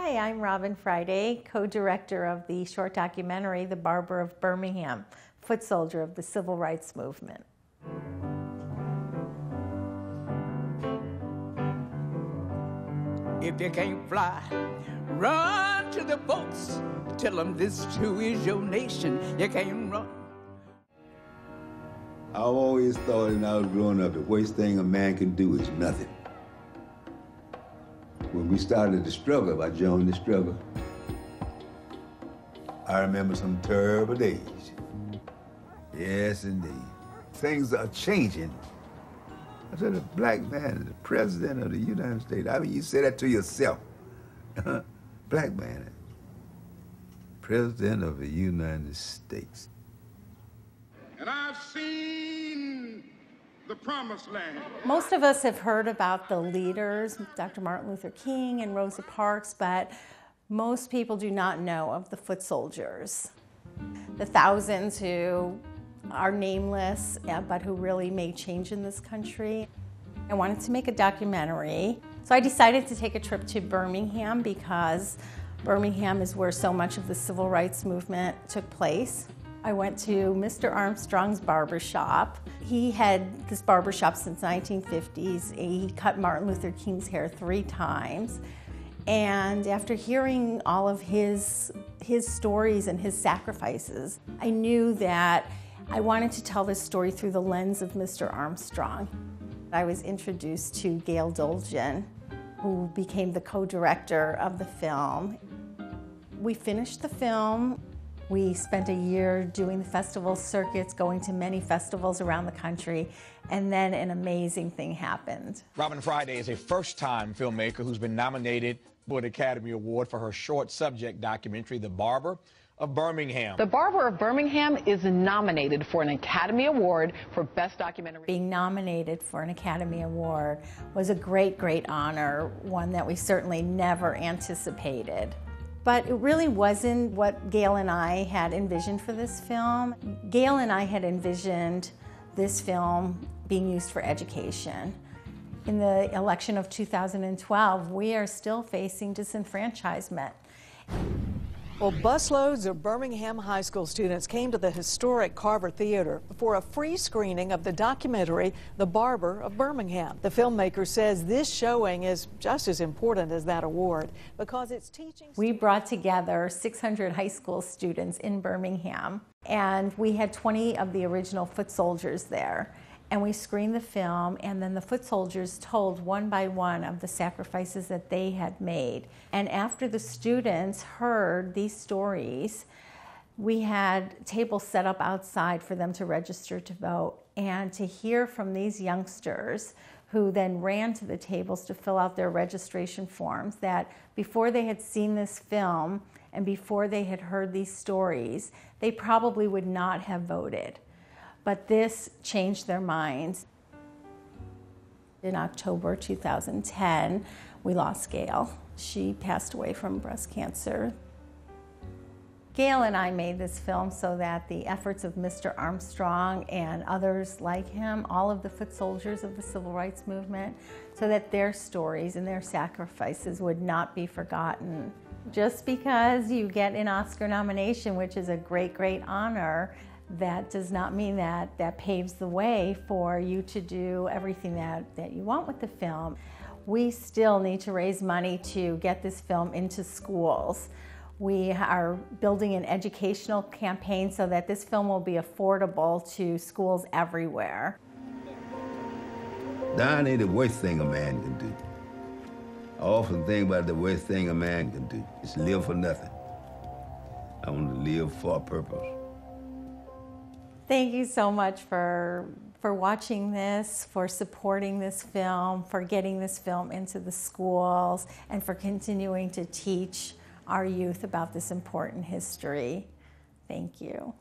Hi, I'm Robin Fryday, co-director of the short documentary, The Barber of Birmingham, foot soldier of the Civil Rights Movement. If you can't fly, run to the folks. Tell them this too is your nation. You can't run. I always thought when I was growing up, the worst thing a man can do is nothing. When we started the struggle, I joined the struggle. I remember some terrible days. Yes, indeed. Things are changing. I said, a black man is the president of the United States. I mean, you say that to yourself. Black man, president of the United States. And I've seen the promised land. Most of us have heard about the leaders, Dr. Martin Luther King and Rosa Parks, but most people do not know of the foot soldiers. The thousands who are nameless, but who really made change in this country. I wanted to make a documentary, so I decided to take a trip to Birmingham because Birmingham is where so much of the civil rights movement took place. I went to Mr. Armstrong's barbershop. He had this barbershop since the 1950s. He cut Martin Luther King's hair 3 times. And after hearing all of his stories and his sacrifices, I knew that I wanted to tell this story through the lens of Mr. Armstrong. I was introduced to Gail Dolgin, who became the co-director of the film. We finished the film. We spent a year doing the festival circuits, going to many festivals around the country, and then an amazing thing happened. Robin Fryday is a first-time filmmaker who's been nominated for an Academy Award for her short subject documentary, The Barber of Birmingham. The Barber of Birmingham is nominated for an Academy Award for Best Documentary. Being nominated for an Academy Award was a great, great honor, one that we certainly never anticipated. But it really wasn't what Gail and I had envisioned for this film. Gail and I had envisioned this film being used for education. In the election of 2012, we are still facing disenfranchisement. Well, busloads of Birmingham high school students came to the historic Carver Theater for a free screening of the documentary, The Barber of Birmingham. The filmmaker says this showing is just as important as that award because it's teaching. We brought together 600 high school students in Birmingham, and we had 20 of the original foot soldiers there. And we screened the film, and then the foot soldiers told one by one of the sacrifices that they had made. And after the students heard these stories, we had tables set up outside for them to register to vote, and to hear from these youngsters who then ran to the tables to fill out their registration forms, that before they had seen this film and before they had heard these stories, they probably would not have voted. But this changed their minds. In October 2010, we lost Gail. She passed away from breast cancer. Gail and I made this film so that the efforts of Mr. Armstrong and others like him, all of the foot soldiers of the civil rights movement, so that their stories and their sacrifices would not be forgotten. Just because you get an Oscar nomination, which is a great, great honor, that does not mean that paves the way for you to do everything that you want with the film. We still need to raise money to get this film into schools. We are building an educational campaign so that this film will be affordable to schools everywhere. Dying ain't the worst thing a man can do. I often think about the worst thing a man can do is live for nothing. I want to live for a purpose. Thank you so much for watching this, for supporting this film, for getting this film into the schools, and for continuing to teach our youth about this important history. Thank you.